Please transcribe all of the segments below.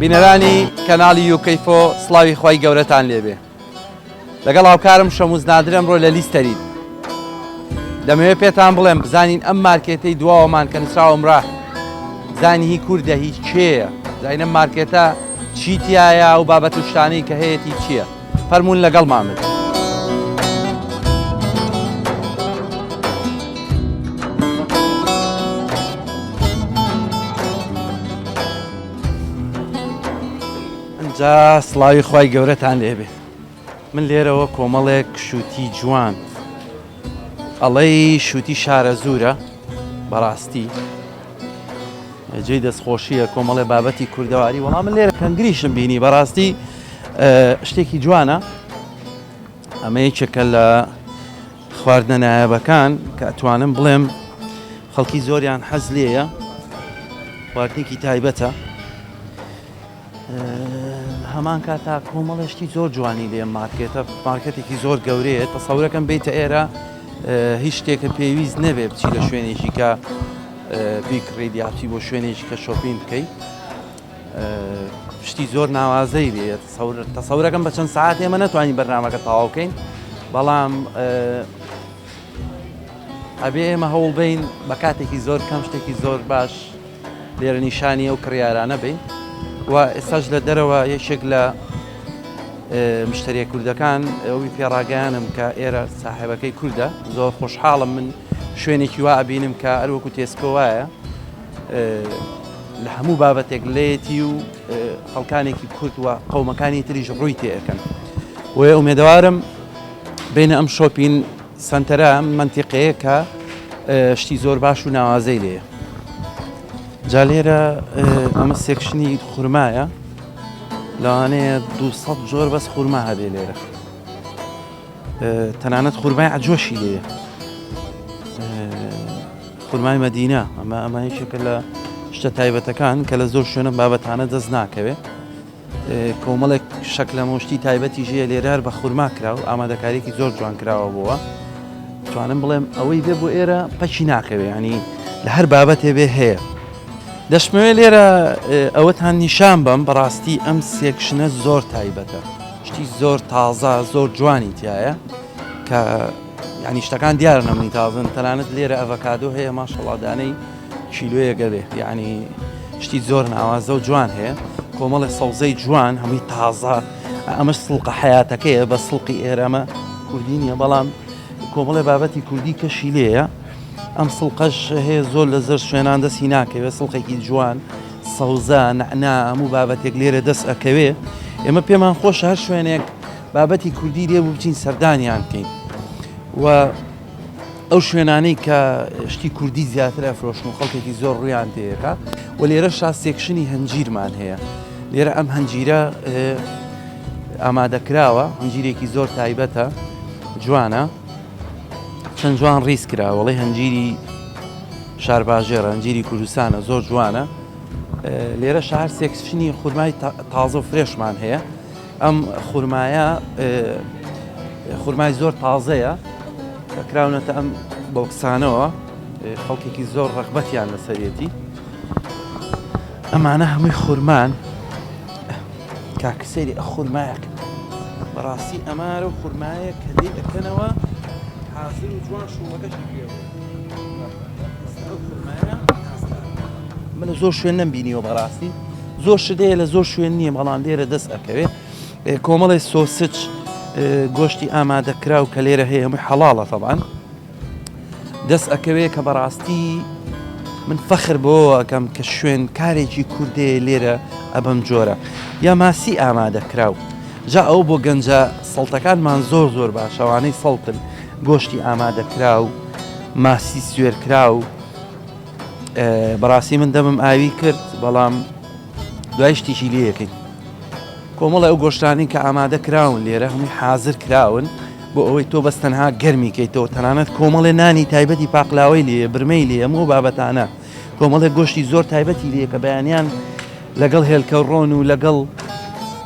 بینەرانی کەناڵی یوکەیفۆ سڵاوی خۆی گەورەتان لێبێ. لەگەڵ هاوکارم شەموز نادر ئەمڕۆ لە لیستەرین. دەمەوێت پێتان بڵێم بزانین ئەم مارکێتەی دواوەمان کە نووسراوە ئەمڕا زانی هی کووردە هیچ کێیە، زانین ئەم مارکێتە چی تایە و بابەت و شتانەی کە هەیەی چییە. فەرموون لەگەڵمان بن. جا سڵاوی خۆی گەورەتان لێبێ. من لێرەوە کۆمەڵێک شووتی جوان ئەڵەی شووتی شارە زورە بەڕاستی جێی دەستخۆشیە کۆمەڵێ بابەتی کوردەواری وەڵام من لێرە کەنگریشم بینی بەڕاستی شتێکی جوانە. ئەمە یەکێکە لە خواردنە نایابەکان کە ئەتوانم بڵێم خەڵکی زۆریان حەز لێیە، خواردنێکی تایبەتە. هەمان کاتا کۆمەڵێشتی زۆر جوانی لێ مارکێتێکی زۆر گەورەیە. تەسەورەکەم بیتە ئێرە هیچ شتێکە پێویست نەبێ بچی لە شوێنێکی کە بیکڕیت یاچی بۆ شوێنێکی کە شۆپین بکەیت. شتی زۆر ناوازەی لێ. تەسەورەکەم بە چەند ساعات ئێمە نەتوانین بەرنامەکە تەواو بکەین، بەڵام ئەبێ ئێمە هەوڵ بین بە کاتێکی زۆر کەم شتێکی زۆر باش لێرە نیشانی ئەو کڕیارانە بین. و ئێستاش لە دەرەوە یەکێک لە مشتریە کوردەکان ئەوی پێڕاگەیانم کە ئێرە ساحێبەکەی کووردە. زۆر خۆشحاڵم من شوێنێکی وا ئەبینم کە هەروەکو تێسکۆ وایە لە هەموو بابەتێک لێتی و خەڵکانێکی کورد و قەومەکانی تریش ڕووی تێەکەن. وێ ئومێدەوارم بینە ئەم شۆپین سنتەرە منتیقەیە کە شتی زۆر باش و ناوازەی لێیە. جا لێرە ئەمە سێکشنی خورمایە، لەوانەیە 200 جۆر بەس خورما هەبێ لێرە. تەنانەت خورمای عەجۆشی لێیە، خورمای مەدینە. ئەمە یەکێکە لە شتە تایبەتەکان کە لە زۆر شوێنە بابەتانە دەست ناکەوێ. کۆمەڵێک شەکلە مۆشتی تایبەتی ژێ لێرە هەر بە خورما کراوە، ئامادەکاریەکی زۆر جوان کراوە بووە. توانم بڵێم ئەوەی بێ بۆ ئێرە پەچی ناکەوێ، ینی لە هەر بابەتێ بێ هەیە. دەشمەوێت لێرە ئەوەتان نیشان بم بەڕاستی ئەم سێکشنە زۆر تایبەتە، شتی زۆر تازە زۆر جوانی تایە کە ینی شتەکان دیارە نەمنی تازن. تەنانەت لێرە ئەڤەکادۆ هەیە ماشەڵڵادانەی کیلۆیەگە بێ، یعنی شتی زۆر ناوازە و جوان هەیە. کۆمەڵی سەوزەی جوان هەمووی تازە. ئەمەش سڵقە حیاتەکەیە، بە سڵقی ئێرەمە کوردی نییە، بەڵام کۆمەڵی بابەتی کوردی کەشی لێیە. ئەم سڵقەش هەیە زۆر لە زەر شوێنان دەستی ناکەوێت. سڵقێکی جوان سەوزە نەعنا هەموو بابەتێک لێرە دەست ئەکەوێ. ئێمە پێمان خۆش هەر شوێنێک بابەتی کوردی لێ بوو بچین سەردانیان بکەین و ئەو شوێنانەی کە شتی کوردی زیاتر ئەفرۆشن و خەڵکێکی زۆر ڕویان تێیەکە. و لێرە سێکشنی هەنجیرمان هەیە. لێرە ئەم هەنجیرە ئامادەکراوە، هەنجیرێکی زۆر تایبەتە جوانە، چەند جوان ڕیز کرا. وەڵی هەنجیری شارباژێرە، هەنجیری کوردستانە، زۆر جوانە. لێرە شار سێکشنی خورمای تازە و فرێشمان هەیە. ئەم خورمایە خورمای زۆر تازەیە کە کراونەتە ئەم بۆکسانەوە، خەڵکێکی زۆر ڕەغبەتیان لەسەرێتی. ئەمانە هەمووی خورمان. کاکسێری ئە خورمایەک بەڕاستی ئەمارە و خورمایە کە دێ دەکەنەوە حاضر و جوان شوڵەکەشی پێوە. من لە زۆر شوێن نەمبینیەوە بەڕاستی، زۆر شدەیە لە زۆر شوێن نییە، بەڵام لێرە دەست ئەکەوێ. کۆمەڵی سۆسج گۆشتی ئامادەکراو کە لێرە هەیە هەمووی حەڵاڵە تەبعاً دەست ئەکەوێ کە بەڕاستی من فەخر بۆەوە ئەکەم کە شوێن کارێکی کوردەیە لێرە ئەبەم جۆرە. یا ماسی ئامادەکراو. جا ئەو بۆ گەنجە سەڵتەکانمان زۆر زۆر باشەوانەی سەڵتن، گۆشتی ئامادەکراو، ماسی سوێرکراو. بەڕاستی من دەمم ئاوی کرد، بەڵام دوای شتیشی لێیەکەین. کۆمەڵە ئەو گۆشتانی کە ئامادە کراون لێرە هەمووی حازر کراون بۆ ئەوەی تۆ بەس تەنها گەرمی کەیتەوە. تەنانەت کۆمەڵێ نانی تایبەتی پاقلاوەی لێ، برمەی لێ، هەموو بابەتانە. کۆمەڵێ گۆشتی زۆر تایبەتی لێ کە بەیانیان لەگەڵ هێلکە ڕۆن و لەگەڵ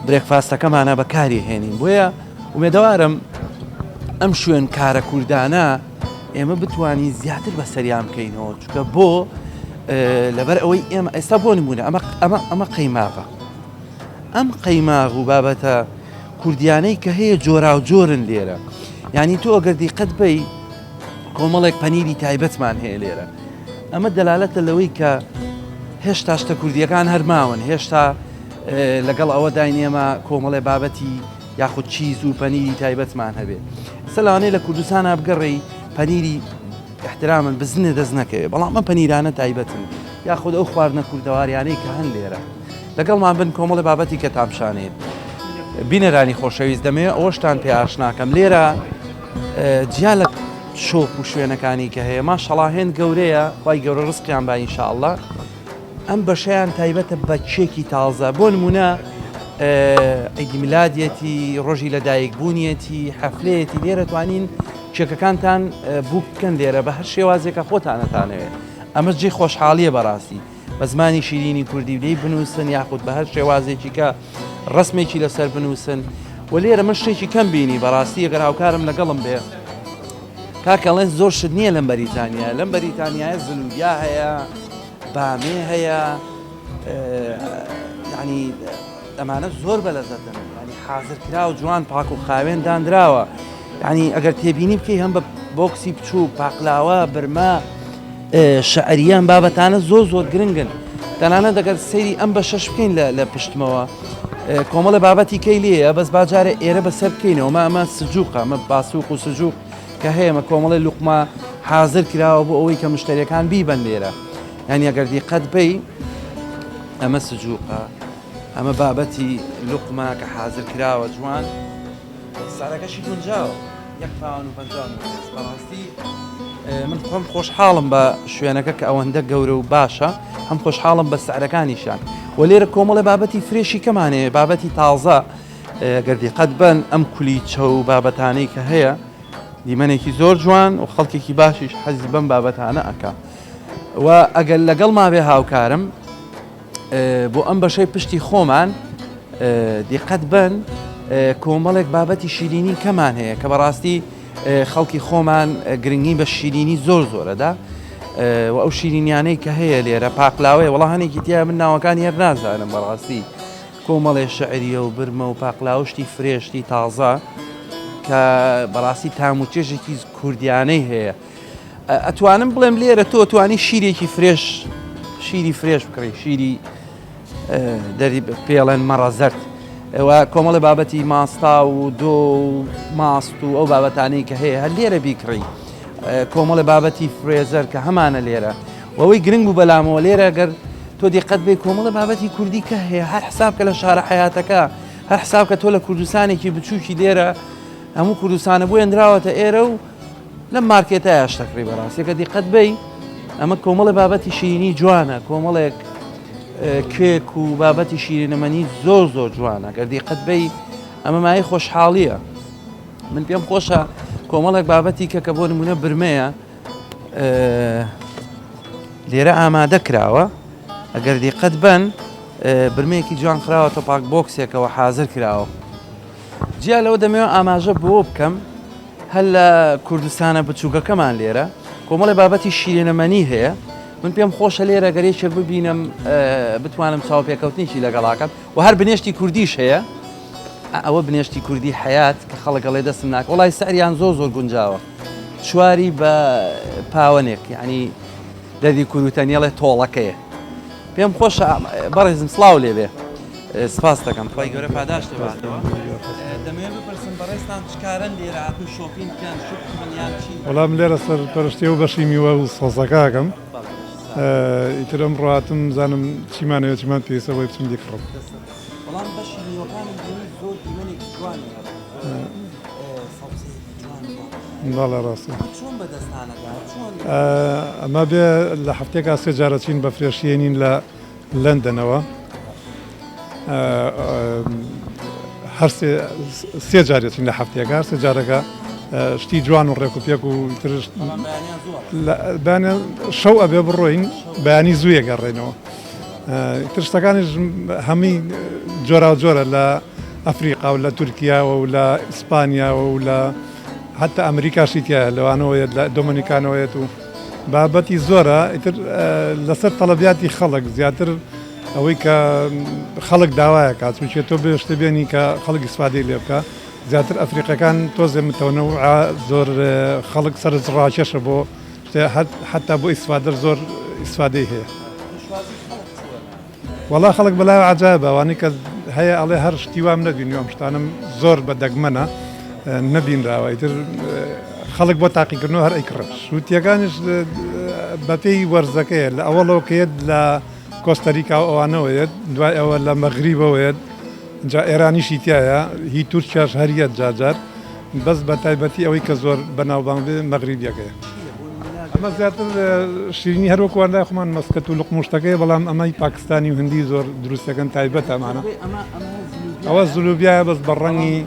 برێکفاستەکەمانە بەکاری هێنین. بۆیە ئومێدەوارم ئەم شوێن کارە کوردانە ئێمە بتوانین زیاتر بەسەریان بکەینەوە، چونکە بۆ لەبەر ئەوەی ئێمە ئێستا بۆ نمونە ئەمە قەیماغە. ئەم قەیماغ و بابەتە کوردیانەی کە هەیە جۆرا و جۆرن لێرە یعنی تۆ ئەگەر دیقەت بی کۆمەڵێک پەنیری تایبەتمان هەیە لێرە ئەمە دەلالەتە لەوەی کە هێشتا شتە کوردیەکان هەرماون هێشتا لەگەڵ ئەوە داینێمە کۆمەڵێ بابەتی یاخود چیز و پەنیری تایبەتمان هەبێت سەلانەی لە کوردستانە بگەڕی پەنیری احترامن بزنێ دەست نەکەوێت بەڵام ئەم پەنیرانە تایبەتن یاخود ئەو خواردنە کوردەواریانەی کە هەن لێرە لەگەڵمان بن کۆمەڵی بابەتی کە تامشانێت بینەرانی خۆشەویست دەمەوێت ئەوەشتان پێ ئاشناکەم لێرە جیا لە شۆک و شوێنەکانی کە هەیە ماشەڵا هێند گەورەیە خی گەورە ڕزقیان با ئینشاءڵڵا ئەم بەشەیان تایبەتە بە چێکی تازە بۆ نمونە عیدی میلادیەتی ڕۆژی لەدایکبوونیەتی حەفلەیەتی لێرە توانین چێکەکانتان بوو بکەن لێرە بە هەر شێوازێکە خۆتانەتانەوێت ئەمە جێ خۆشحاڵیە بەڕاستی بە زمانی شیرینی کوردی لێی بنووسن یاخود بە هەر شێوازێکی کە ڕسمێکی لەسەر بنووسن و لێرە من شتێکی کەم بینی بەڕاستی ئەگەر هاوکارم لەگەڵم بێ کاکەڵێن زۆر شت نییە لەم بەریتانیا لەم بەریتانیایە زلوبیا هەیە بامێ هەیە ینی ئەمانە زۆر بەلەزەتن ینی حازرکرا و جوان پاک و خاوێن دانراوە ینی ئەگەر تێبینی بکەی هەم بە بۆکسی بچوو پاقلاوە برما شعریان بابەتانە زۆر زۆر گرنگن تەنانەت دەگەر سەیری ئەم بە شەش بکەین لە پشتمەوە کۆمەڵە بابەتی کەی لێە بەس باجارە ئێرە بەسەر بکەینەوە ئەمە سجووقە ئەمە باسووق و سجووق کە هەیەمە کۆمەڵی لوقمە حازر کراوە بۆ ئەوەی کە مشتریەکان بیبەن لێرە ینی ئەگەر دیقەت بی ئەمە سجووقە ئەمە بابەتی لوقمە کە حازر کراوە جوان سارەکەشی گونجاوە 150 بەڕاستی من خۆم خۆشحاڵم بە شوێنەکە کە ئەوەندە گەورە و باشە هەم خۆشحاڵم بە سعرەکانیشان و لێرە کۆمەڵە بابەتی فرێشی کەمانەیە بابەتی تازە گەردیقەت بن ئەم کولیچە و بابەتانەی کە هەیە دیمەنێکی زۆر جوان و خەڵکێکی باشیش حەزی بەم بابەتانە ئەکا و ئەگەر لەگەڵ ما بێ هاوکارم بۆ ئەم بەشەی پشتی خۆمان دیقەت بن کۆمەڵێک بابەتی شیرینی کەمان هەیە کە بەڕاستی خەڵکی خۆمان گرنگی بە شیرینی زۆر زۆرەدا و ئەو شیرینیانەی کە هەیە لێرە پاقلاوەیە وڵا هەنێکی تیا من ناوەکانی هەر نازانم بەڕاستی کۆمەڵێ شعریە و برمە و پاقلاوشتی فرێشتی تازە کە بەڕاستی تاموچێژێکی کوردیانەی هەیە ئەتوانم بڵێم لێرە تۆ توانی شیرێکی فرێش شیری فرێش بکڕی شیری دەری پێڵێن مەڕەزەرد ئەوە کۆمەڵی بابەتی ماستا و دۆ و ماست و ئەو بابەتانەی کە هەیە هەر لێرە بیکڕی کۆمەڵی بابەتی فرێزەر کە هەمانە لێرە وەوەی گرنگ و بەلامەوە لێرە گەر تۆ دیقەت بێ کۆمەڵی بابەتی کوردی کە هەیە هەر حساب کە لە شارە حیاتەکە هەر حساب کە تۆ لە کوردستانێکی بچووکی لێرە هەموو کوردستانە بۆ هێنراوەتە ئێرە و لەم مارکێتە یاشتەکڕی بەڕاستی کە دیقەت بی ئەمە کۆمەڵی بابەتی شیرینی جوانە کۆمەڵێک کێک و بابەتی شیرینەمەنی زۆر زۆر جوانە گەر دیقەت بی ئەمە مای خۆشحاڵیە من پێم خۆشە کۆمەڵێک بابەتی کە بۆ نمونە برمەیە لێرە ئامادە کراوە ئەگەر دیقەت بن برمەیەکی جوان خراوە تۆ پاک بۆکسێکەوە حازر کراوە جیا لەوە دەمەوێت ئاماژە بۆ بکەم هەل لە کوردستانە بچووکەکەمان لێرە کۆمەڵی بابەتی شیرینەمەنی هەیە من پێم خۆشە لێرە گەرێکێ ببینم بتوانم چاوپێکەوتنیشی لەگەڵاکەم و هەر بنێشتی کوردیش هەیە ئەوە بنێشتی کوردی حیات کە خەڵکەڵێ دەستم ناکە وڵای سەریان زۆر زۆر گونجاوە چواری بە پاوەنێک یعنی دەردی کوروتەنیێڵێ تۆڵەکەیە پێم خۆشە بەڕێزم سڵاو لێبێ سپاس دەکەم خی گەورە پاداش لێباتەوە دەمەوێت بپرسم بەڕێستان چکارن لێرە هاتوو شۆپین بکەن شوکمەنیان چی وەڵام لێرە سەر پەرشتی و بەشی میوە و سۆزەکەکەم ئیتر ئەم ڕاتم زانم چیمانەوە چیمان پێویستەوەی بچم دیکڕم بەڵام بەشی میوەکانم زۆر دیمەنێکی جوانی باڵە ڕاستی چۆن بەدەستانەکە چۆن ئەمە بێ لە هەفتێکا سێ جارە چین بە فرێشیێنین لە لەندەنەوە هەر سێ جارێتین لە هەفتێکە سێ جارەکە شتی جوان و ڕێک و پێک و ترش شەو ئەبێ بڕۆین بەیانی زوویە گەڕێنەوە ترشتەکانیش هەمی جۆرا و جۆرە لە ئەفریقا و لە تورکیاوە و لە ئیسپانیاوە و لە حتا ئەمریکاشی تایە لەوانەوەیە لە دۆمینیکانەوەیەت و بابەتی زۆرە ئیتر لەسەر تەڵەبیاتی خەڵک زیاتر ئەوەی کە خەڵک داوایە کات چونکە تۆ بێشتە بێنی کە خەڵک ئیسفادەی لێ بکە زیاتر ئەفریقەکان تۆزێ متەوەنەوە زۆر خەڵک سەرنج ڕاکێشە بۆ حتا بۆ ئیسفادە زۆر ئیسفادەی هەیە وەڵا خەڵک بەلای عجایبە ئەوانەی کە هەیە ئەڵێ هەر شتی وام نەبینی ئەم شتانم زۆر بە دەگمەنە نەبینراوە ئیتر خەڵک بۆ تاقیکردنەوە هەر ئەیکڕن شووتیەکانیش بەپێی وەرزەکەیە لە ئەوەڵەوەکەیت لە کۆستەریکا ئەوانەوەیت دوای ئەوە لە مەغریبەوەیت جا ئێرانیشی تایە هی تورکیاش هەریەت جاجار بەس بە تایبەتی ئەوەی کە زۆر بەناوبانگ بێ مەغریبیەکەیە ئەمە زیاتر شیرینی هەروەکوان لای خۆمان مەسکەت و لقموشتەکەی بەڵام ئەمەی پاکستانی و هەندی زۆر دروستەکەن تایبەت ئەمانە ئەوە زولوبیایە بەس بە ڕەنگی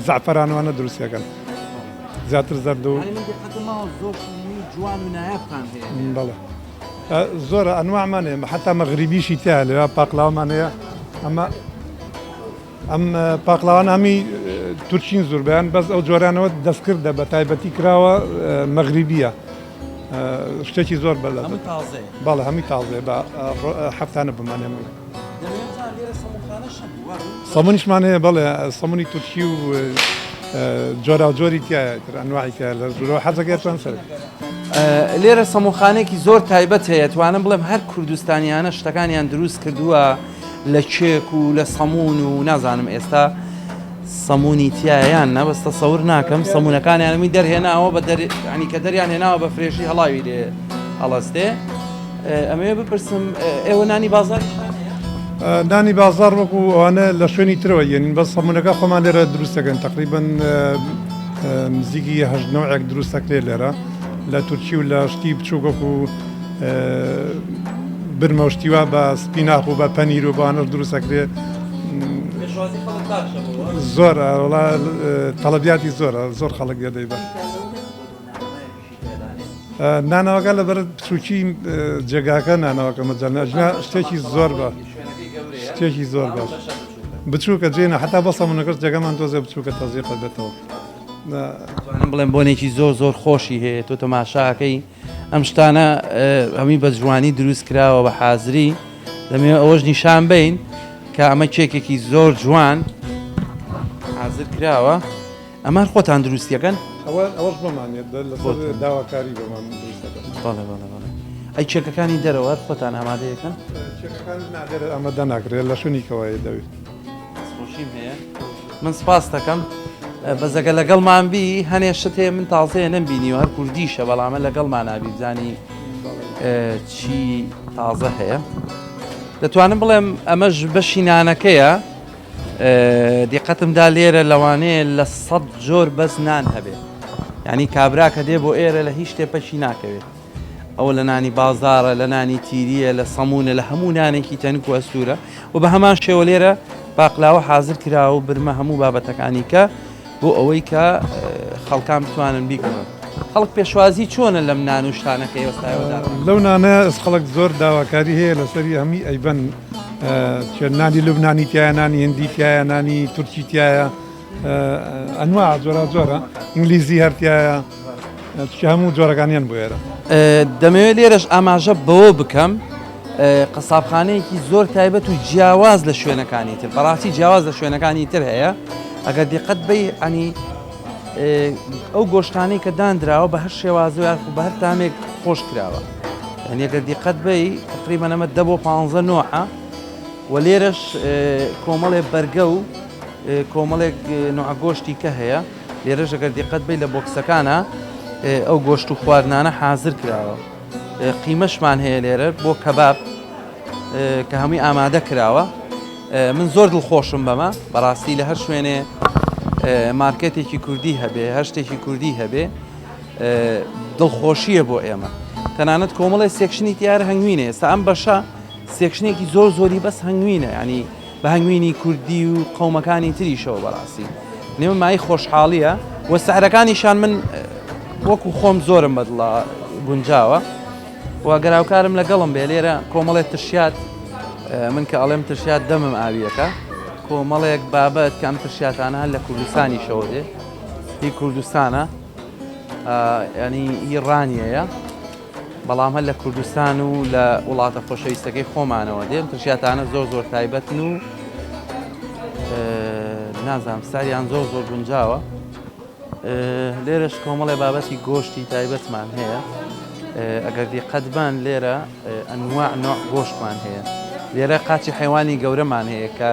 زعفرانوانە دروستەکەن زیاتر زەرد و بەڵێ زۆر ئەنواعمانەیە حتا مەغریبیشی تایە لەوێ پاقلاومانەیە ئەم پاقلاوان هەمی تورکین زۆربیان بەس ئەو جۆرانەوە دەستکردە بە تایبەتی کراوە مەغریبیە شتێکی زۆر بەڵە باڵە هەمی تازێ بە هەفتانە بمانێ سەمونیشمان هەیە بەڵێ سەمونی تورکی و جۆرا و جۆری تایە ئەنواعی تایە لە زۆرەوە حەزەکەیان سەر لێرە سەموخانێکی زۆر تایبەت هەیە توانم بڵێم هەر کوردستانیانە شتەکانیان دروست کردووە لە چێک و لە سەمون و نازانم ئێستا سەمونی تایەیان نەبەستە سەور ناکەم سەمونەکانیانمی دەرهێناوە بە ینی کە دەریان هێناوە بە فرێژی هەڵاوی لێ هەڵەستێ ئەمەوێ بپرسم ئێوە نانی بازار نانی بازار وەکو ئەوانە لە شوێنی ترەوە یێنین بەس سەمونەکە خۆمان لێرە دروستەکەن تقریبن نزیکی هەژد نەوەیەک دروستەکرێ لێرە لە تورکی و لە شتی بچووکەک و برمەشتیوا بە سپیناخ و بە پەنیر و بەوانە دروستەکرێ زۆر وڵا تەڵەبیاتی زۆر خەڵک دەدەی بە نانەوەکە لە بەر بچووکی جێگاکە نانەوەکە مەجەلنەژنا شتێکی زۆر بە شتێکی زۆر باش بچووکە جێنە حتا بە سەمونەکەش جێگەمان تۆزێ بچووکە تەزیق بێتەوە بڵێم بۆنێکی زۆر زۆر خۆشی هەیە تۆ تەماشاکەی ئەم شتانە هەمی بە جوانی دروست کراوە بە حازری دەمەوێت ئەوەش نیشان بین کە ئەمە کێکێکی زۆر جوان حازر کراوە ئەمە خۆتان دروستیەکەن ئەوەش بمانێت داواکاری بەمان ئەی چێکەکانی دەرەوە خۆتان ئامادەیەکەن ئەمەدا ناکرێت لە شوێنیکەوەی دەوێت خۆشیم هەیە من سپاس دەکەم بەزەگە لەگەڵمان بی هەنێ شت هەیە من تازەیە نەمبینی و هەر کوردیشە بەڵامە لەگەڵمان نابی بزانی چی تازە هەیە دەتوانم بڵێم ئەمەش بەشی نانەکەیە دیقەتمدا لێرە لەوانەیە لە 100 جۆر بەس نان هەبێ یعنی کابرا کە دێ بۆ ئێرە لە هیچ شتێپەشی ناکەوێت ئەوە لە نانی بازارە لە نانی تیریە لە سەمونە لە هەموو نانێکی تەنک و ئەسوورە و بە هەمان شێوە لێرە باقلاوە حازر کراوە و برمە هەموو بابەتەکانی کە بۆ ئەوەی کە خەڵکان بتوانن بیکڕن خەڵک پێشوازی چۆنە لەم نان و شتانەکە ئێوەستایەوەدا لەو نانە خەڵک زۆر داواکاری هەیە لەسەری هەمی ئەیبەن نانی لوبنانی تایە نانی هندی تایە نانی تورکی تایە ئەنواع جۆرا جۆرە ئینگلیزی هەرتایە هەموو جۆرەکانیان بۆ ئێرە دەمەوێت لێرەش ئاماژە بەوە بکەم قەسابخانەیەکی زۆر تایبەت و جیاواز لە شوێنەکانی تر بەڕاستی جیاواز لە شوێنەکانی تر هەیە ئەگەر دیقەت بی ئەنی ئەو گۆشتانەی کە دانراوە بە هەر شێوازە و بە هەر تامێک خۆش کراوە یعنی ئەگەر دیقەت بی تقریبا ئەمە 10 بۆ 15 نوعە و لێرەش کۆمەڵێک بەرگە و کۆمەڵێک نوع گۆشتی کە هەیە لێرەش ئەگەر دیقەت بی لە بۆکسەکانە ئەو گۆشت و خواردنانە حازر کراوە قیمەشمان هەیە لێرە بۆ کەباب کە هەمووی ئامادە کراوە من زۆر دڵخۆشم بەمە بەڕاستی لە هەر شوێنێ مارکێتێکی کوردی هەبێ هەر شتێکی کوردی هەبێ دڵخۆشیە بۆ ئێمە تەنانەت کۆمەڵی سێکشنی دیارە هەنگوینە ئێستا ئەم بەشە سێکشنێکی زۆر زۆری بەس هەنگوینە ینی بە هەنگوینی کوردی و قەومەکانی تریشەوە بەڕاستی نێمە مای خۆشحاڵیە وە سەعرەکانیشان من وەکو خۆم زۆرم بەدڵە گونجاوە و گەراوکارم لەگەڵم بێ لێرە کۆمەڵێک ترشات من کە ئەڵێم ترشات دەمم ئاویەکە کۆمەڵێک بابەت کە ئەم ترشاتانە هەر لە کوردستانی شەوە دێ هی کوردستانە ینی ئیڕانیەیە بەڵام هەر لە کوردستان و لە وڵاتە خۆشەویستەکەی خۆمانەوە دێن ترشیاتانە زۆر تایبەتن و نازانم ساریان زۆر گونجاوە. لێرەش کۆمەڵێ بابەتی گۆشتی تایبەتمان هەیە. ئەگەر دیقەتبان لێرە ئەنواع نوع گۆشتمان هەیە. لێرە قاچی حیوانی گەورەمان هەیە کە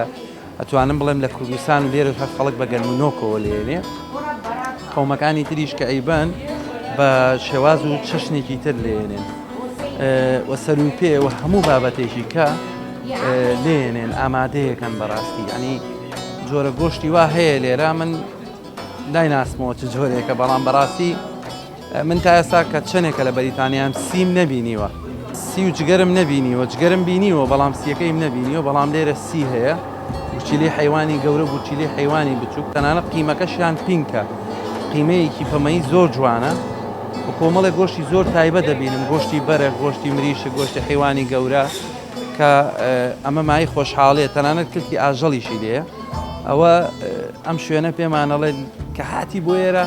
ئەتوانم بڵێم لە کوردستان و لێرە هەر خەڵک بە گەرمونۆکەوە لێنێ. قەومەکانی تریش کە ئەیبەن بە شێواز و چەشنێکی تر لێنێن وە سەروپێ و هەموو بابەتێکی کە لێنێن ئامادەیەکەن بەڕاستی. ینی جۆرە گۆشتی وا هەیە لێرە من دایناسمەوە چ جۆرێکە بەڵام بەڕاستی من تا ئێستا کە چەندێکە لە بەریتانیام سیم نەبینیوە. سی و جگەرم نەبینیوە جگەرم بینیوە بەڵام سیەکەیم نەبینیوە بەڵام لێرە سی هەیە بچیلی حیوانی گەورە بچیلی حیوانی بچووک تەنانەت قیمەکەشیان پینکە قیمەیەکی پەمەی زۆر جوانە و کۆمەڵێک گۆشتی زۆر تایبەت دەبینم گۆشتی بەرە گۆشتی مریشە گۆشتی حیوانی گەورە کە ئەمە مای خۆشحاڵەیە تەنانەت کلکی ئاژەڵیشی لێە ئەوە ئەم شوێنە پێمانەڵێ کە هاتی بۆ ئێرە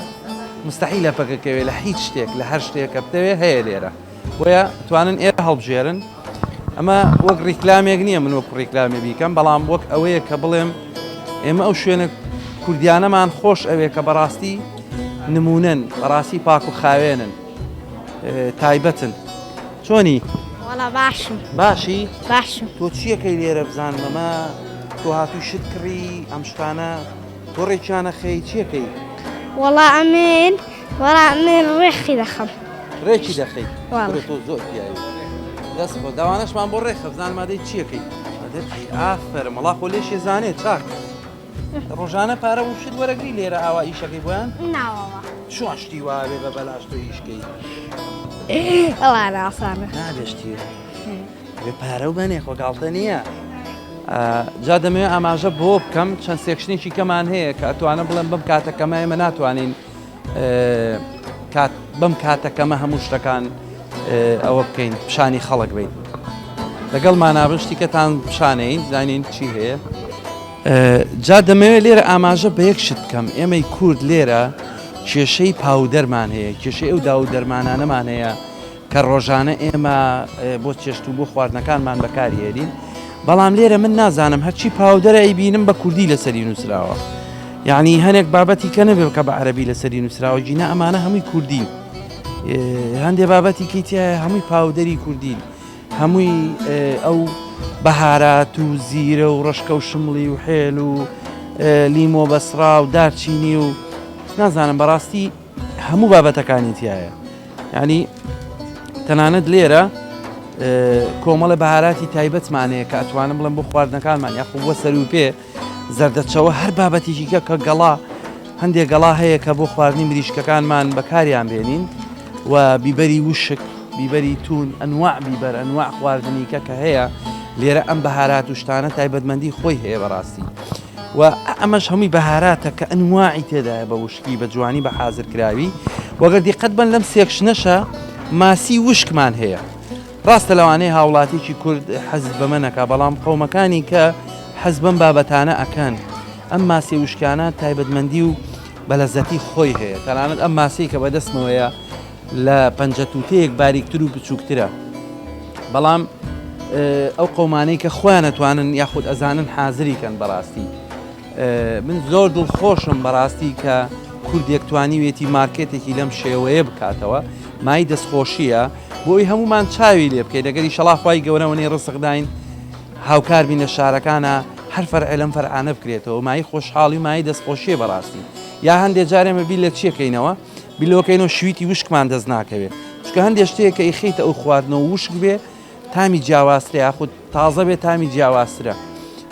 مستحیلە پەکەکەوێت لە هیچ شتێک لە هەر شتێکە بتەوێ هەیە لێرە بۆیە توانن ئێرە هەڵبژێرن. ئەمە وەک ڕیکلامێک نییە من وەک ڕیکلامی بیکەم بەڵام وەک ئەوەیە کە بڵێم ئێمە ئەو شوێنە کوردیانەمان خۆش ئەوێ کە بەڕاستی نمونن بەڕاستی پاک و خاوێنن تایبەتن. چۆنی؟ وەڵا باشم. باشی؟ باشم. تۆ چیەکەی لێرە بزانم ئەمە تۆ هاتووی شت کڕی ئەم شتانە تۆ ڕێکیانە خەی چیەکەی؟ وەڵا ئەمێن ڕێخی دەخەم. ڕێکی دەخەی؟ واڵێ. تۆ زۆر پیاوی دەست بۆ داوانەشمان بۆ ڕێخە بزانم مادەی چیەکەی؟ ئافرە مەڵا خۆ لێشێ زانێت چاک ڕۆژانە پارە و شت وەرەگری لێرە ئاوا ئیشەکەی بۆیان؟ ناوەوە. چۆن شتی وابێ بە بەلاش تۆ ئیشکەی؟ ئەڵا ناسانە. نابێشتی بێ پارە و بەنێ خۆگاڵتە نییە. جا دەمەوێت ئاماژە بۆ بکەم چەند سێکشنێکی کەمان هەیە کە ئەتوانە بڵێم بەم کاتەکەمە ئێمە ناتوانین بەم کاتەکەمە هەموو شتەکان ئەوە بکەین پیشانی خەڵک بین لەگەڵ مانابن شتیکەتان پیشانەین زانین چی هەیە. جا دەمەوێت لێرە ئاماژە بە یەک شت بکەم ئێمەی کورد لێرە کێشەی پاودەرمان هەیە کێشەی ئەو داو دەرمانانەمان هەیە کە ڕۆژانە ئێمە بۆ چێشت و بۆ خواردنەکانمان بەکارهێنین بەڵام لێرە من نازانم هەرچی پاودەرە ئەیبینم بە کوردی لەسەری نووسراوە یعنی هەنێک بابەتی کە نەبێ کە بە عەرەبی لەسەری نووسراوە جینە ئەمانە هەمووی کوردین هەندێ بابەتی کەیتیایە هەمووی پاودەری کوردین هەمووی ئەو بەهارات و زیرە و ڕشکە و شمڵی و حێل و لیمۆ بەسرا و دارچینی و نازانم بەڕاستی هەموو بابەتەکانی تایە ینی تەنانەت لێرە کۆمەڵە بەهاراتی تایبەتمانەیە کە ئەتوانم بڵم بۆ خواردنەکانمان یاخۆ بۆ سەر و پێ زەردەچەوە هەر بابەتێکی کە گەڵا هەندێک گەڵا هەیە کە بۆ خواردنی مریشکەکانمان بەکاریان بێنین و بیبەری وشک بیبەری تون ئەنواع بیبەر ئەنواع خواردنیکە کە هەیە لێرە ئەم بەهارات و شتانە تایبەتمەندی خۆی هەیە بەڕاستی و ئەمەش هەمووی بەهاراتە کە ئەنواعی تێدایە بە وشکی بە جوانی بە حازرکراوی وەگەر دیقەت بن لەم سێکشنەشە ماسی وشکمان هەیە ڕاستە لەوانەیە هاوڵاتێکی کورد حەزب بەمە نەکا بەڵام قەومەکانی کە حەز بەم بابەتانە ئەکەن ئەم ماسی وشکانە تایبەتمەندی و بەلەزەتی خۆی هەیە تەنانەت ئەم ماسی کە بەدەستمەوەیە لە پەنجەتوتەیەک باریکتر و بچووکترە بەڵام ئەو قەومانەی کە خۆیان نەتوانن یاخود ئەزانن حازریکەن بەڕاستی من زۆر دڵخۆشم بەڕاستی کە کوردێک توانیوێتی مارکێتێکی لەم شێوەیە بکاتەوە مای دەستخۆشیە بۆی هەمومان چاوی لێ بکەیت دەگەری شەڵاخوای گەورەوەنی ڕسقداین هاوکار بینە شارەکانە هەر فەرع لەم فەرعانە بکرێتەوە مای خۆشحاڵی مای دەستخۆشیە بەڕاستی یا هەندێک جارێمە بی لە چیەکەینەوە بیلۆکەینەوە شویتی وشکمان دەست ناکەوێت چکە هەندێک شتێک کە ئیخیتە ئەو خواردنەوە وشک بێ تامی جیاوازترە یاخود تازە بێت تامی جیاوازترە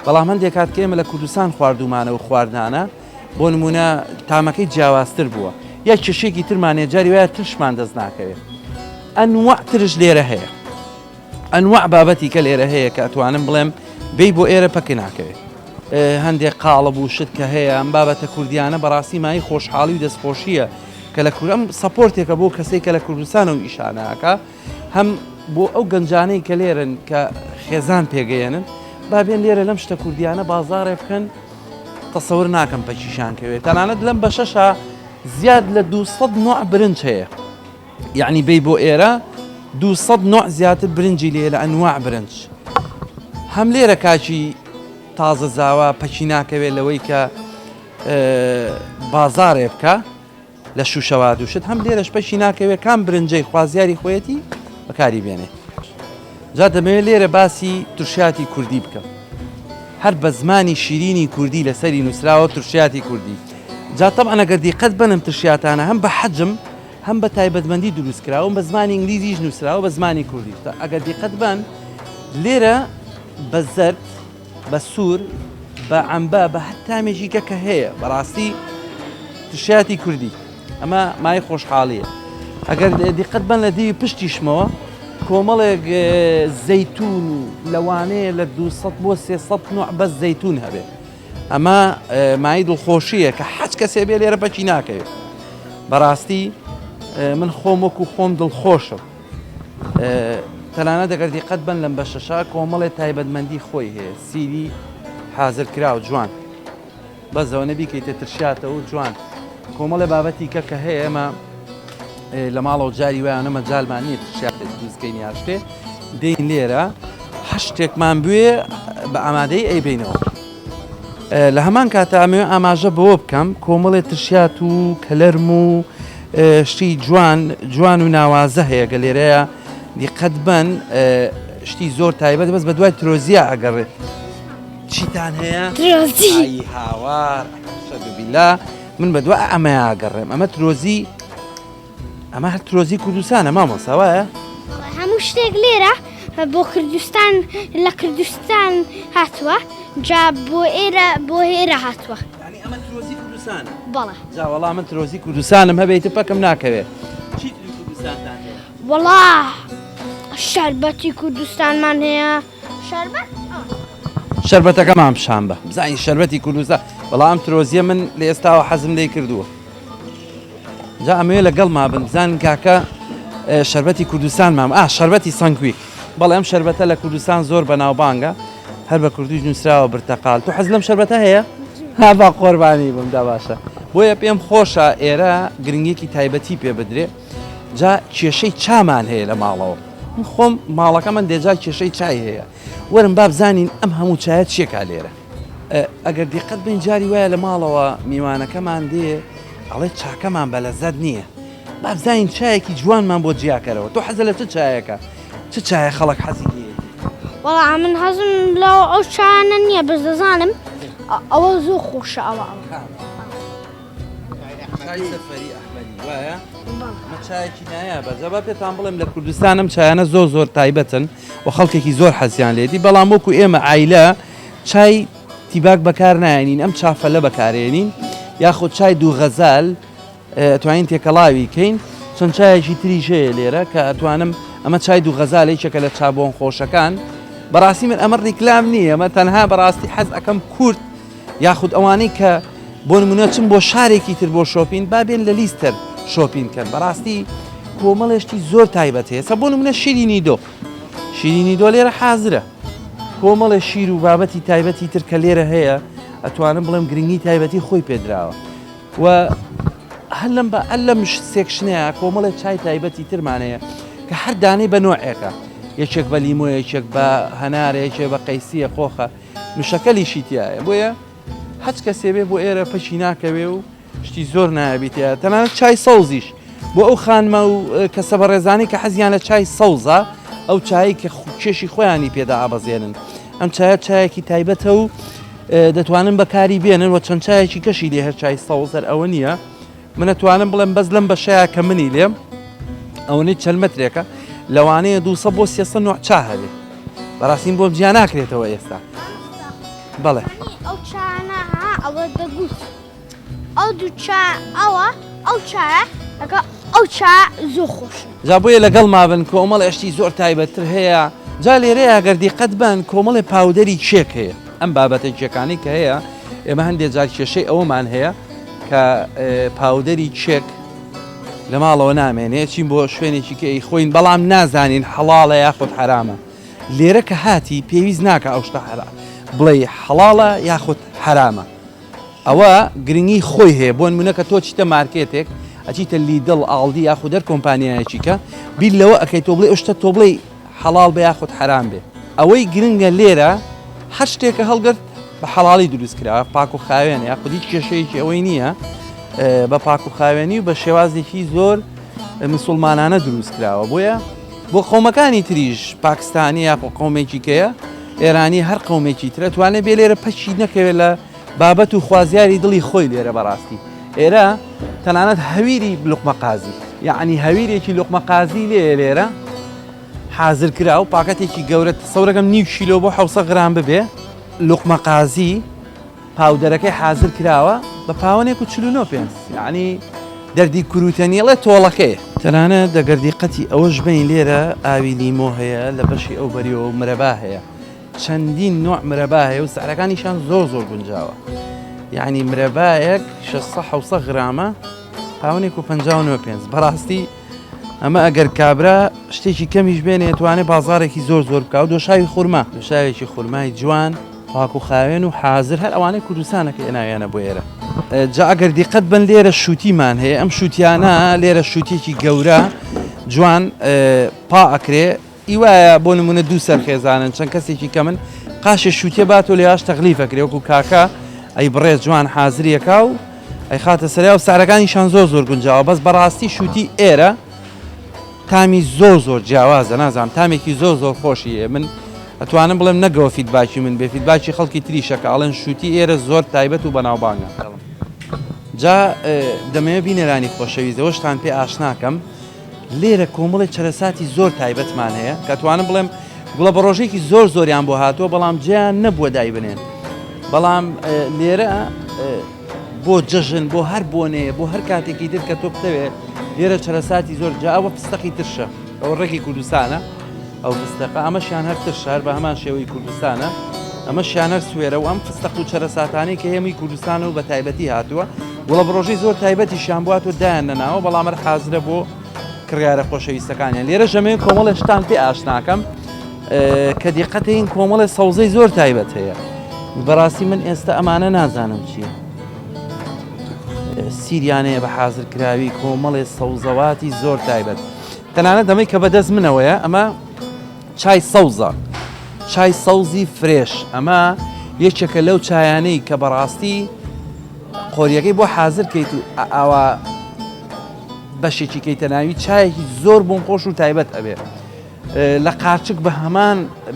بەڵام هەندێک کات کە ئێمە لە کوردستان خواردومانە و خواردانە بۆ نمونە تامەکەی جیاوازتر بووە یا کێشێکی ترمانێ جاری وایە ترشمان دەست ناکەوێت ئەنواع ترش لێرە هەیە ئەنواع بابەتی کە لێرە هەیە کە ئەتوانم بڵێم بێی بۆ ئێرە پەکە ناکەوێت هەندێک قاڵب و شت کە هەیە ئەم بابەتە کوردیانە بەڕاستی مای خۆشحاڵی و دەستخۆشیە کە لە کوردم سەپۆرتێکە بۆ کەسێک کە لە کوردستان و ئیشانەکە هەم بۆ ئەو گەنجانەی کە لێرن کە خێزان پێگەێنن بابێن لێرە لەم شتە کوردیانە بازاڕێ بکەن تەسەور ناکەم پەکیشانکەوێت تەنانەت لەم بەشەشە زیاد لە 200 نوع برنج هەیە یعنی بێی بۆ ئێرە 200 نوع زیاتر برنجی لێ لە ئەنواع برنج هەم لێرە کاچی تازە زاوا پەچی ناکەوێت لەوەی کە بازارێ بکە لە شوشەوا دووشت هەم لێرەش پەشی ناکەوێت کام برنجەی خوازیاری خۆیەتی بەکاری بێنێ جا دەمەوێت لێرە باسی تورشیاتی کوردی بکەم هەر بە زمانی شیرینی کوردی لەسەری نووسراوە تورشیاتی کوردی جا طبعا ئەگەر دیقەت بنم تورشیاتانە هەم بە حەجم هەم بە تایبەتمەندی دروستکراوە بە زمانی ئینگلیزیش نووسراوە بە زمانی کوردی ئەگەر دیقەت بن لێرە بە زەرد بە سوور بە عەمبە بە هەتامێژیکە کە هەیە بەڕاستی تورشیاتی کوردی ئەمە مای خۆشحاڵیە ئەگەر دیقەت بن لە دیوی پشتیشمەوە کۆمەڵێک زەیتون و لەوانەیە لە 200 بۆ 300 نوع بەس زەیتون هەبێ ئەمە مای دڵخۆشیە کە حەج کەسێ بێ لێرە بەچی ناکەوێت بەڕاستی من خۆم وەکو خۆم دڵخۆشم تەنانەت دەگەر دیقەت بن لەم بەشەشا کۆمەڵێ تایبەتمەندی خۆی هەیە سیری حازرکراوە جوان بەزەوە نەبیکەیتە ترشیاتەوە و جوان کۆمەڵێ بابەتی کە هەیە ئێمە لە ماڵەوە جاری وایە مەجالمان نییە ترشیاتێک دروستکەینی هاشتێ دەین لێرە هەشتێکمان بوێ بە ئامادەی ئەیبینەوە لە هەمان کاتە ئەمێ ئاماژە بەوە بکەم کۆمەڵێ ترشیات و کەلەرم و شتی جوان و ناوازە هەیە گە لێرەیە دیقەت بن شتی زۆر تایبەت بەس بە دوای ترۆزیە ئەگەڕێت چیتان هەیە؟ ترۆزی هاوار شەدوبیلا من بە دوای ئەمەیە ئەگەڕێم ئەمە ترۆزی ئەمە هەر ترۆزی کوردستانە مامۆساوایە؟ هەموو شتێک لێرە بۆ کوردستان لە کوردستان هاتووە جا بۆ ئێرە هاتووە ئەمە ترۆزی کوردستانە؟ بەڵێ جا وەڵام من ترۆزی کوردستانم هەبێتە پەکەم ناکەوێت چیتری کوردستانتان هەیە؟ وەڵا شەربەتی کوردستانمان هەیە شەربەت؟ شەربەتەکەمان پیشان بە بزانین شەربەتی کوردستان بەڵام ترۆزیە من لە ئێستاوە حەزم لێ کردووە جا ئەمەوێ لەگەڵ ما بن بزانین کاکە شەربەتی کوردستان مام شەربەتی سەنگویک بەڵێ ئەم شەربەتە لە کوردستان زۆر بەناوبانگە هەر بە کوردیش نووسراوە برتەقال تو حەز لەم شەربەتە هەیە؟ ها با قۆربانی بم دا باشە بۆیە پێم خۆشە ئێرە گرنگێکی تایبەتی پێ بدرێ جا کێشەی چامان هەیە لە ماڵەوە من خۆم ماڵەکە من دێجا کێشەی چای هەیە وەرم با بزانین ئەم هەموو چایە چیەکا لێرە ئەگەر دیقەت بن جاری وایە لە ماڵەوە میوانەکەمان دێ ئەڵێ چاکەمان بە لەزەت نییە با بزانین چایەکی جوانمان بۆ جیاکەرەوە تۆ حەزە لە چ چایەکە چ چایە خەڵک حەزی وەڵا من حەزم لەو ئەو چایانە نییە بەس دەزانم ئەوە زۆر خۆشە ئەوە سەفەری ئەحمەدی وایە؟ چایەکی نایە بەجەبا پێتان بڵێم لە کوردستانم چایانە زۆر تایبەتن و خەڵکێکی زۆر حەزیان لێتی بەڵام وەکو ئێمە عایلە چای تیباک بەکار نایەنین ئەم چافەلە بەکارێنین یاخود چای دوو غەزال ئەتوانین تێکەڵاوی کەین چەند چایەکی تریش هەیە لێرە کە ئەتوانم ئەمە چای دوو غەزالێکێکە لە چابۆن خۆشەکان بەڕاستی من ئەمە ڕیکلام نییە ئەمە تەنها بەڕاستی حەز ئەەکەم کورد یاخود ئەوانەی کە بۆ نمونە چم بۆ شارێکی تر بۆ شۆپین بابێن لە لیستەر شۆپین کەن بەڕاستی کۆمەڵێشتی زۆر تایبەت هەیە سە بۆ نمونە شیرینی دۆ لێرە حازرە کۆمەڵە شیر و بابەتی تایبەتی تر کە لێرە هەیە ئەتوانم بڵێم گرنگی تایبەتی خۆی پێدراوە و هەر لەم سێکشنەیە کۆمەڵە چای تایبەتی ترمانەیە کە هەر دانەی بە نوعێکە یەکێک بە لیمۆ یەکێک بە هەنارە یەکێک بە قەیسیە خۆخە نوشەکەلیشی تایە بۆیە هەچ کەسێ بێ بۆ ئێرە پەشی ناکەوێ و شتی زۆر نایبیتە تەنانەت چای سەوزیش بۆ ئەو خانمە و کەسە بە ڕێزانی کە حەزیان لە چای سەوزە ئەو چایی کە کێشی خۆیانی پێدا ئابەزێنن ئەم چایەکی تایبەتە و دەتوانن بەکاری بێنن و چەند چایەکی کەشی لێ هەر چای سەوزەر ئەوە نییە من ئەتوانم بڵێم بەس لەم بەشەیە کە منی لێم ئەوەی چەلمەترێکە لەوانەیە 200 بۆ 300 نوع چا هەبێ بەڕاستیم بۆم جیا ناکرێتەوە ئێستا بەڵێ ئەو چانە ئەوە دەگوت ئەو دوو ئەو چایە لەگە ئەو چا زۆر خۆشە جا بۆیە لەگەڵ مابن کۆمەڵ ئەشتی زۆر تایبەتتر هەیە جا لێرەیە گەردی قەت بن کۆمەڵی پاودەری چێک هەیە ئەم بابەتە چێکانی کە هەیە ئێمە هەندێک جار کێشەی ئەوەمان هەیە کە پاودەری چێک لە ماڵەوە نامێنێ چین بۆ شوێنێکی کە خۆین بەڵام نازانین حەڵاڵە یاخود حرامە لێرە کە هاتی پێویست ناکە ئەو شتە بڵێ حەڵاڵە یاخود حرامە ئەوە گرنگی خۆی هەیە بۆ نمونە کە تۆ چیتە مارکێتێک ئەچیتە لیدڵ ئاڵدی یاخود دەر کۆمپانیایەکی کە بیر لەوە ئەەکەی تۆ بڵێ شتە تۆ بڵێ حەڵال بە یاخود حرام بێ ئەوەی گرنگە لێرە هەر شتێکە هەڵگرت بە حەڵاڵی دروست کرا پاک و خاوێن یاخودی کێشەیەکی ئەوەی نییە بە پاک و خاوێنی و بە شێوازێکی زۆر مسلمانانە دروست کراوە بۆیە بۆ قەومەکانی تریش پاکستانی یا قەومێکی کەیە ئێرانی هەر قەومێکی ترە توانێت بێ لێرە پەچی نەکەوێت لە بابەت و خوازیاری دڵی خۆی لێرە بەڕاستی ئێرە تەنانەت هەویری لوقمە قازی یعنی هەویرێکی لوقمە قازی لێرە حازر کرا و پاکەتێکی گەورە سەورەکەم نیو کیلۆ بۆ 700 گرام ببێ لوقمە قازی پاودەرەکەی حازر کراوە بە پاوەنێک و 49 پێنج یعنی دەردی کوروتەنیڵێ تۆڵەکەی تەنانە دەگەردیقەتی ئەوەش بین لێرە ئاوی لیمۆ هەیە لە بەشی ئەو بەریەوە مرەبا هەیە چەندین نوع مرەبا هەیە و سعرەکانیشان زۆر گونجاوە یعنی مرەبایەک 600 غرامە پاوەنێک و 59 پێنج بەڕاستی ئەمە ئەگەر کابرا شتێکی کەمیش بێنێ توانێت بازارێکی زۆر بکە و دۆشاوی خورما دۆشاوێکی خورمای جوان پاک و خاوێن و حازر هەر ئەوانەی کوردستانەکە ئێناویانە بۆ ئێرە جا ئەگەر دیقەت بن لێرە شووتیمان هەیە ئەم شووتیانە لێرە شووتێکی گەورە جوان پا ئەکرێ ئیوایە بۆ نمونە دوو سەرخێزانن چەند کەسێکی کە من قاشە شووتێ بات و لێهاش تەغلیفەکرێ وەکو کاکە ئەی بڕێز جوان حازریەکە و ئەی خاتە سەریا و سارەکانیشان زۆر گونجاوە بەس بەڕاستی شووتی ئێرە تامی زۆر جیاوازە نازانم تامێکی زۆر خۆشیە من ئەتوانم بڵێم نەگەوە فیدباکی من بێ فیدباکی خەڵکی تریشەکە ئەڵێن شووتی ئێرە زۆر تایبەت و بەناوبانگە جا دەمەوێت بینەرانی خۆشەویستەوەشتان پێ ئاشناکەم لێرە کۆمەڵی چەرەساتی زۆر تایبەتمان هەیە کە توانم بڵێم گوڵە بە ڕۆژێکی زۆریان بۆ هاتووە بەڵام جیان نەبووە دای بنێن بەڵام لێرە بۆ جەژن بۆ هەر بۆنەیە بۆ هەر کاتێکی تر کە تۆ بتەوێت لێرە چەرەساتی زۆر جاوە پستەقی ترشە ئەو ڕێکی کوردستانە ئەو فستەقە ئەمەشیان هەر ترشار بە هەمان شێوەی کوردستانە ئەمەشیان هەر سوێرە و ئەم فستەق و چەرەساتانەی کە هێمووی کوردستانە و بە تایبەتی هاتووە وڵە بڕۆژەی زۆر تایبەتیشیان بواتۆ دایان نەناوە بەڵام هەر حازرە بۆ کڕیارە خۆشەویستەکانیان لێرە ژەمەیە کۆمەڵە شتان پێ ئاشناکەم کە دیقەتین کۆمەڵی سەوزەی زۆر تایبەت هەیە بەڕاستی من ئێستا ئەمانە نازانم چییە سیریانەیە بە حازرکراوی کۆمەڵێ سەوزەواتی زۆر تایبەت تەنانەت دەمەی کە بەدەست منەوەیە ئەمە چای سەوزە چای سەوزی فرێش ئەمە یەکێکە لەو چایانەی کە بەڕاستی قۆریەکەی بۆ حازرکەیت و ئاوا بەشێکی کەیتە ناوی چایەکی زۆر بۆم خۆش و تایبەت ئەبێ لە قاچک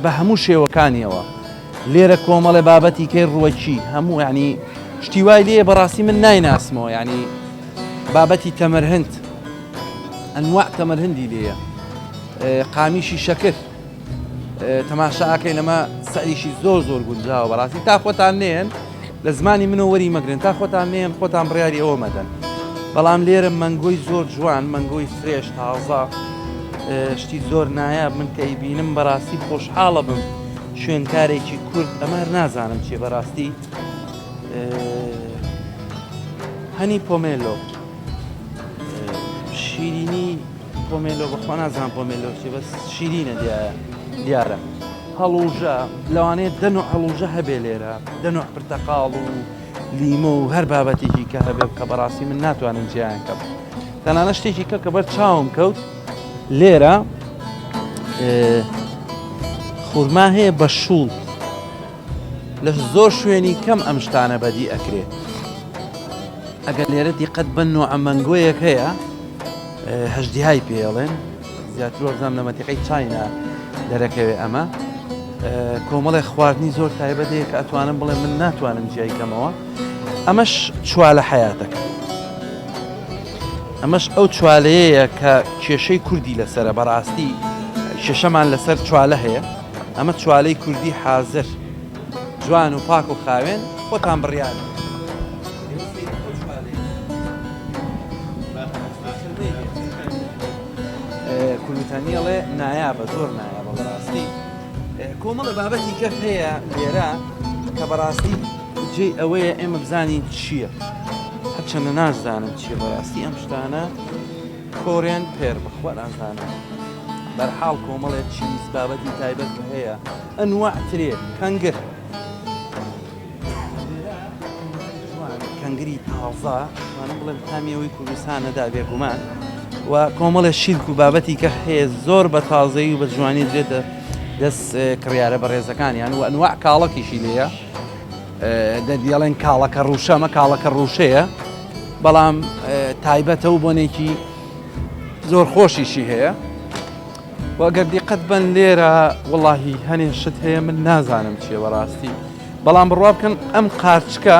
بە هەموو شێوەکانیەوە لێرە کۆمەڵێ بابەتی کەی ڕووەکی هەموو یعنی شتی وای لێ بەڕاستی من نایناسمەوە یعنی بابەتی تەمەرهەند ئەنواع تەمەرهەندی لێیە قامیشی شەکر تەماشاکەی لەمە سەریشی زۆر گونجاوە بەڕاستی تا خۆتان نێن لە زمانی منەوە وەری مەگرن تا خۆتان نێن خۆتان بڕیاری ئەوە مەدەن بەڵام لێرە مەنگۆی زۆر جوان مەنگۆی فرێش تازە شتی زۆر نایاب من کەی بینم بەڕاستی خۆشحاڵە بم شوێنکارێکی کورد ئەمە نازانم چیە بەڕاستی هەنی پۆمێلۆ شیرینی پۆمێلۆ بەخوا نازانم پۆمێلۆ چی بەس شیرینە دیارە هەڵوژە لەوانەیە دەنوع هەڵوژە هەبێ لێرە دەنوع پرتەقاڵ و لیمۆ و هەر بابەتێکی کە هەبێ کە بەڕاستی من ناتوانم جیان کەم تەنانە شتێکی کە بەر چاوم کەوت لێرە خورما هەیە بە شوڵ لە زۆر شوێنی کەم ئەم شتانە بەدی ئەکرێ ئەگەر لێرە دیقەت بنەوە ئەم مەنگۆیەک هەیە هەژدیهای پێڵێن زیاتر وەرزام لە مەتیقەی چاینا دەرەکەوێ ئەمە کۆمەڵی خواردنی زۆر تایبەت هەیە کە ئەتوانم بڵێ من ناتوانم جیای کەمەوە ئەمەش چوالە حیاتەکە ئەمەش ئەو چوالەیەیە کە کێشەی کوردی لەسرە بەڕاستی شێشەمان لەسەر چوالە هەیە ئەمە چوالەی کوردی حازر جوان و پاک و خاوێن خۆتان بڕیان کوردستانیڵێ نایابە زۆر نایابە بەڕاستی کۆمەڵە بابەتی کە هەیە لێرە کە بەڕاستی جێی ئەوەیە ئێمە بزانین چییە هەرچەندە نازانم چییە بەڕاستی ئەم شتانە کۆریان پێر بخوا نازانم بەرحاڵ کۆمەڵێک چیز بابەتی تایبەت هەیە ئەنواع ترێ کەنگەر لەنگری تازە وانە بڵێم تامیەوەی کوردستانەدا بێگومان و کۆمەڵە شیلک و بابەتی کە هەیە زۆر بە تازەی و بە جوانی درێتە دەست کڕیارە بەڕێزەکانیان و ئەنواع کاڵەکیشی لێیە دەڵێن کاڵەکە ڕووشە ئەمە کاڵەکە ڕووشەیە بەڵام تایبەتە و بۆنێکی زۆر خۆشیشی هەیە و ئەگەر دیقەت بن لێرە وەڵاهی هەنێ شت هەیە من نازانم چیە بەڕاستی بەڵام بڕوا بکەن ئەم قارچکە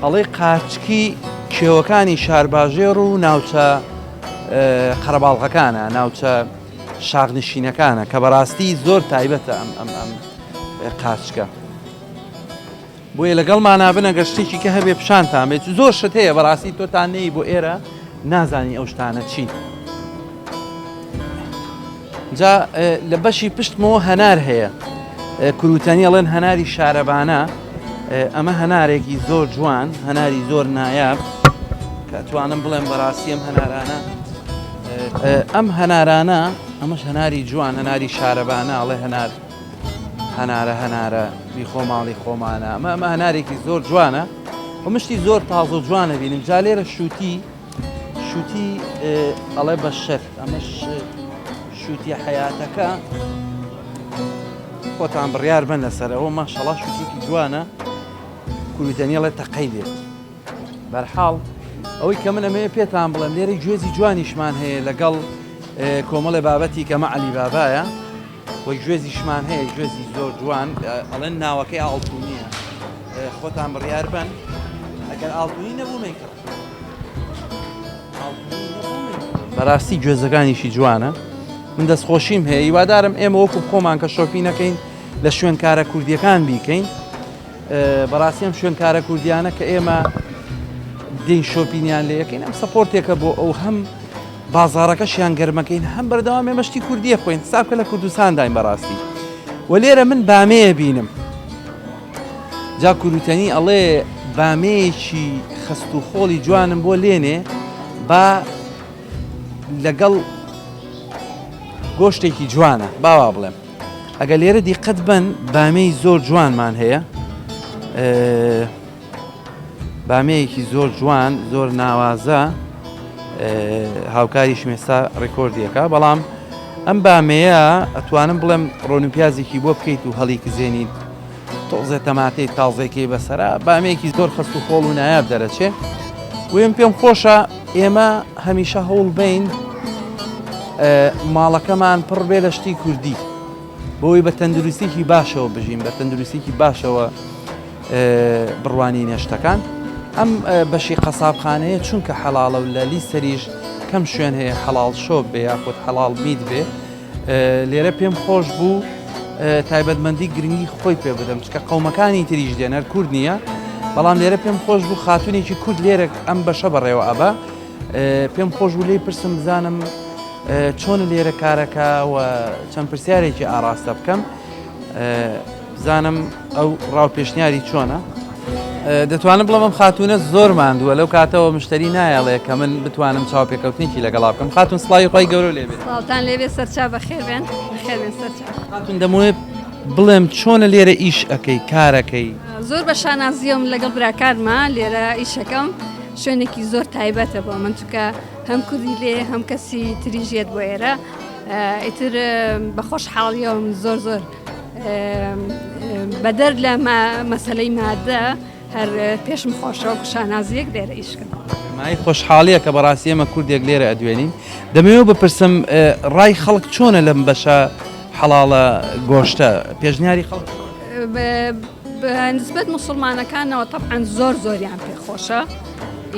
ئەڵێ قارچکی کێوەکانی شارباژێر و ناوچە قەرەباڵغەکانە ناوچە شاغنشینەکانە کە بەڕاستی زۆر تایبەتە ئەم قارچکە بۆیە لەگەڵمان بنە گەشتێکی کە هەبێ پیشانتان بێت زۆر شت هەیە بەڕاستی تۆتان نەی بۆ ئێرە نازانی ئەو شتانە چین جا لە بەشی پشتمەوە هەنار هەیە کروتەنی ئەڵێن هەناری شارەبانە ئەمە هەنارێکی زۆر جوان هەناری زۆر نایاب کە توانم بڵێم بەڕاستی ئەم هەنارانە ئەمەش هەناری جوان هەناری شارەبانە ئەڵێ هەنارە بیخۆ ماڵی خۆمانە ئەمە هەنارێکی زۆر جوانە و مشتی زۆر تاڵ و جوانە بینیم جا لێرە شووتی ئەڵێ بە شەر ئەمەش شووتی حیاتەکە خۆتان بڕیار بن لەسەرەوە ماشەڵا شووتێکی جوانە کوردەنیڵێ تەقەی لێت بەرحاڵ ئەوەی کە من ئەمەیە پێتان بڵێم لێرە گوێزی جوانیشمان هەیە لەگەڵ کۆمەڵی بابەتی کە مەعەلی بابایە وەی گوێزیشمان هەیە گوێزی زۆر جوان ئەڵێن ناوەکەی ئاڵتونیە خۆتان بڕیار بن ئەگەر ئاڵتونی نەبوو بەڕاستی گوێزەکانیشی جوانە من دەستخۆشیم هەیە هیوادارم ئێمە وەکو خۆمان کە شۆپی نەکەین لە شوێنکارە کوردیەکان بیکەین بەڕاستی ئەم شوێنکارە کوردیانە کە ئێمە دین شۆپینیان لێ یەکەین ئەم سەپۆرتێکە بۆ ئەو هەم بازاڕەکەشیان گەرمەکەین هەم بەردەوام ئێمەشتی کوردیە خۆین سابکە لە کوردستان داین بەڕاستی و لێرە من بامەیە بینم جا کوروتەنی ئەڵێ بامەیەکی خەست و خۆڵی جوانم بۆ لێنێ با لەگەڵ گۆشتێکی جوانە باوا بڵێم ئەگە لێرە دیقەت بن بامەی زۆر جوانمان هەیە بامەیەکی زۆر جوان زۆر ناوازە هاوکاری شمێستا ڕێکۆردیەکە بەڵام ئەم بامەیە ئەتوانم بڵێم ڕۆنوپیازێکی بۆ بکەیت و هەڵیکی زێنیت تۆزێ تەماتەی تازێکی بەسەرا بامەیەکی زۆر خەست و خۆڵ و نایاب دەرەچێ وێم پێم خۆشە ئێمە هەمیشە هەوڵ بین ماڵەکەمان پڕ بێ لە شتی کوردی بۆی بە تەندروستێکی باشەوە بژین بە تەندروستێکی باشەوە بڕوانی نێشتەکان ئەم بەشی قەسابخانەیە چونکە حەڵاڵە و لە لیستەریش کەم شوێن هەیە حەڵاڵ شۆ بێ یاخود حەڵاڵ میت بێ لێرە پێم خۆش بوو تایبەتمەندی گرنگی خۆی پێ بدەم چکە قەومەکانی تریش دێنەر کورد نییە بەڵام لێرە پێم خۆش بوو خاتونێکی کورد لێرە ئەم بەشە بەڕێوە ئەبا پێم خۆش بوو لێی پرسم بزانم چۆن لێرە کارەکە و چەند پرسیارێکی ئاراستە بکەم بزانم ئەو ڕاوپێشنیاری چۆنە دەتوانم بڵێم ئەم خاتونە زۆر ماندووە لەو کاتەوە مشتری نایەڵێ کە من بتوانم چاوپێکەوتنێکی لەگەڵا بکەم خاتون سڵاوی خۆی گەورە لێبێت ساڵتان لێبێ سەرچا بەخێربێن بەخێربێن سەرچا خاتون دەمەوێت بڵێم چۆنە لێرە ئیش ئەەکەی کارەکەی زۆر بە شانازیەم لەگەڵ براکارمە لێرە ئیشەکەم شوێنێکی زۆر تایبەتە بۆ من چونکە هەم کوردی لێ هەم کەسی تریژێت بۆ ئێرە ئیتر بە خۆشحاڵیەوەم زۆر بەدەر لە مەسەلەی مادە هەر پێشم خۆشەوە شانازیەک لێرە ئیشکەم مای خۆشحاڵیە کە بەڕاستی ئێمە کوردێک لێرە ئەدوێنین دەمەوێت بپرسم ڕای خەڵک چۆنە لەم بەشە حەڵاڵە گۆشتە پێشنیاری خەڵک نسبەت موسڵمانەکانەوە طبعاً زۆریان پێخۆشە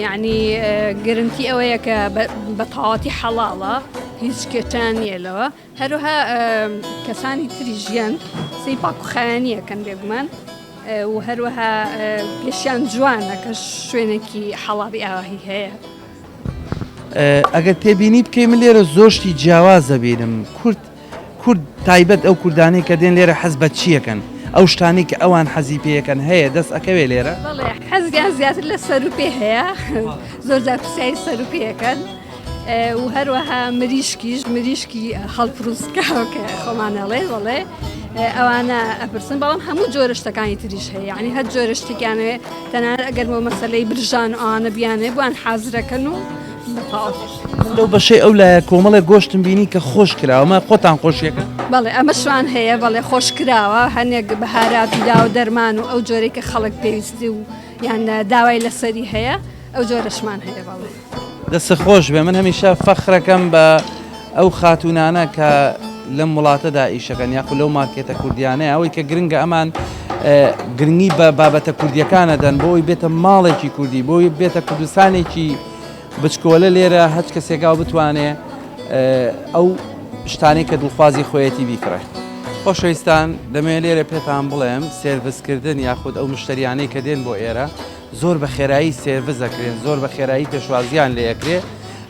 یعنی گرنگی ئەوەیە کە بە تەواوەتی حەڵاڵە هیچ کێچان نیە لەوە هەروها کەسانی تری ژیان سەی پاکوخایەنیەکەن بێگومان و هەروەها پێشیان جوانە کە شوێنێکی حەڵاڵی ئاواهی هەیە ئەگەر تێبینی بکەی من لێرە زۆشتی جیاوازە بینم کورد تایبەت ئەو کوردانەی کە دێن لێرە حەز بە چیەکەن ئەو شتانی کە ئەوان حەزی پێیەکەن هەیە دەست ئەکەوێ لێرە بەڵێ حەزیان زیاتر لە سەروپێ هەیە زۆر جار پرسیاری سەروپێیەکەن و هەروەها مریشکی هەڵپروستکە کە خۆمانەڵێ بڵێ ئەوانە ئەپرسن بەڵام هەموو جۆرە شتەکانی تریش هەیە یعنی هەر جۆرە شتێکیانێ تەنانەت ئەگەرمەوە مەسەلەی برژان و ئەوانە بیانێ بۆیان حازرەکەن و بەتەواوی لەو بەشەی ئەو لایە کۆمەڵێک گۆشتم بینی کە خۆش کراوە خۆتان خۆشیەکە بەڵێ ئەمە شوان هەیە بەڵێ خۆش کراوە هەنێک بەهاراتی دا و دەرمان و ئەو جۆرەی کە خەڵک پێویستی و یان داوای لەسەری هەیە ئەو جۆرەشمان هەیە بەڵێ دەست خۆش بێ من هەمیشە فەخرەکەم بە ئەو خاتونانە کە لەم وڵاتەدا ئیشەکەن یاخو لەو مارکێتە کوردیانەیە ئەوەی کە گرنگە ئەمان گرنگی بە بابەتە کوردیەکانە دەن بۆی بێتە ماڵێکی کوردی بۆی بێتە کوردستانێکی بچکۆلە لێرە هەچ کەسێکا بتوانێ ئەو شتانەی کە دڵخوازی خۆیەتی بیکڕێ. خۆشەویستان دەمەوێت لێرە پێتان بڵێم سێرڤسکردن یاخود ئەو مشتریانەی کە دێن بۆ ئێرە زۆر بە خێرایی سێرڤس دەکرێن زۆر بە خێرایی پێشوازیان لێ یەکرێ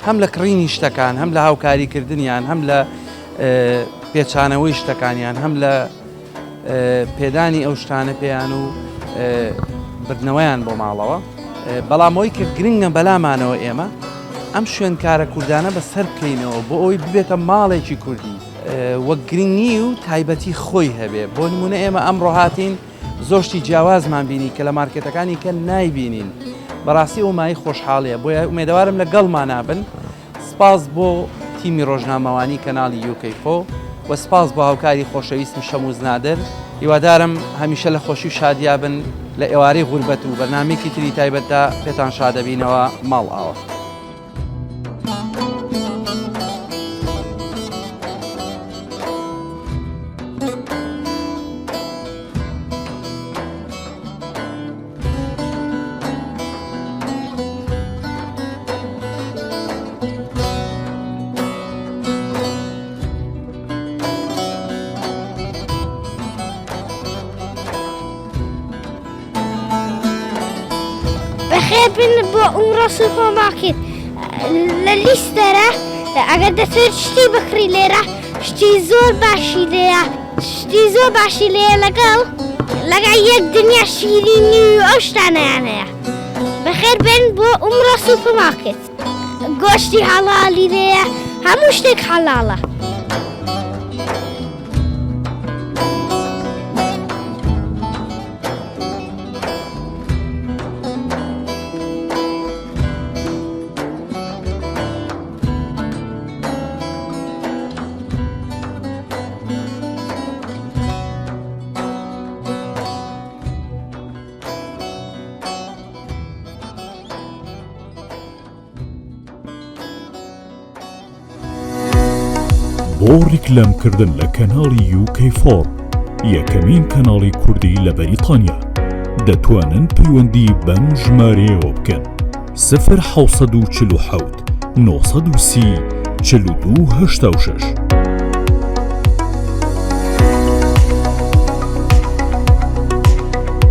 هەم لە کڕینی شتەکان هەم لە هاوکاریکردنیان هەم لە پێچانەوەی شتەکانیان هەم لە پێدانی ئەو شتانە پێیان و بردنەوەیان بۆ ماڵەوە بەڵامەوەی کە گرنگە بەلامانەوە ئێمە ئەم شوێنکارە کوردانە بەسەر بکەینەوە بۆ ئەوی ببێتە ماڵێکی کوردی وەک گرنگی و تایبەتی خۆی هەبێ بۆ نمونە ئێمە ئەمڕۆ هاتین زۆشتی جیاوازمان بینی کە لە مارکێتەکانی کە نایبینین بەڕاستی ئەو مای خۆشحاڵەیە بۆیە ئومێدەوارم لەگەڵمان نابن سپاس بۆ تیمی ڕۆژنامەوانی کەناڵی UK4 و سپاس بۆ هاوکاری خۆشەویستم شەموز نادر هیوادارم هەمیشە لە خۆشی و شادیا بن لە ئێوارەی غوربەت و بەرنامێکی تری تایبەتدا پێتان شادەبینەوە ماڵ ئاوە. بەخێر بن بۆ ئومڕۆ سوپەرمارکێت لە لیستەرە ئەگەر دەتوێت شتی بکڕی لێرە شتی زۆر باشی لێیە شتی زۆر باشی لێیە لەگەڵ یەک دنیا شیرینی و ئەو شتانەیان هەیە بەخێر بن بۆ ئومڕۆ سوپەرمارکێت گۆشتی حەڵالی لێیە هەموو شتێک حەڵاڵە. بۆ ڕیکلامکردن لە کەناڵی UK4 یەکەمین کەناڵی کوردی لە بەریتانیا دەتوانن پەیوەندی بەم ژمارەیەوە بکەن 0 747 930 42 86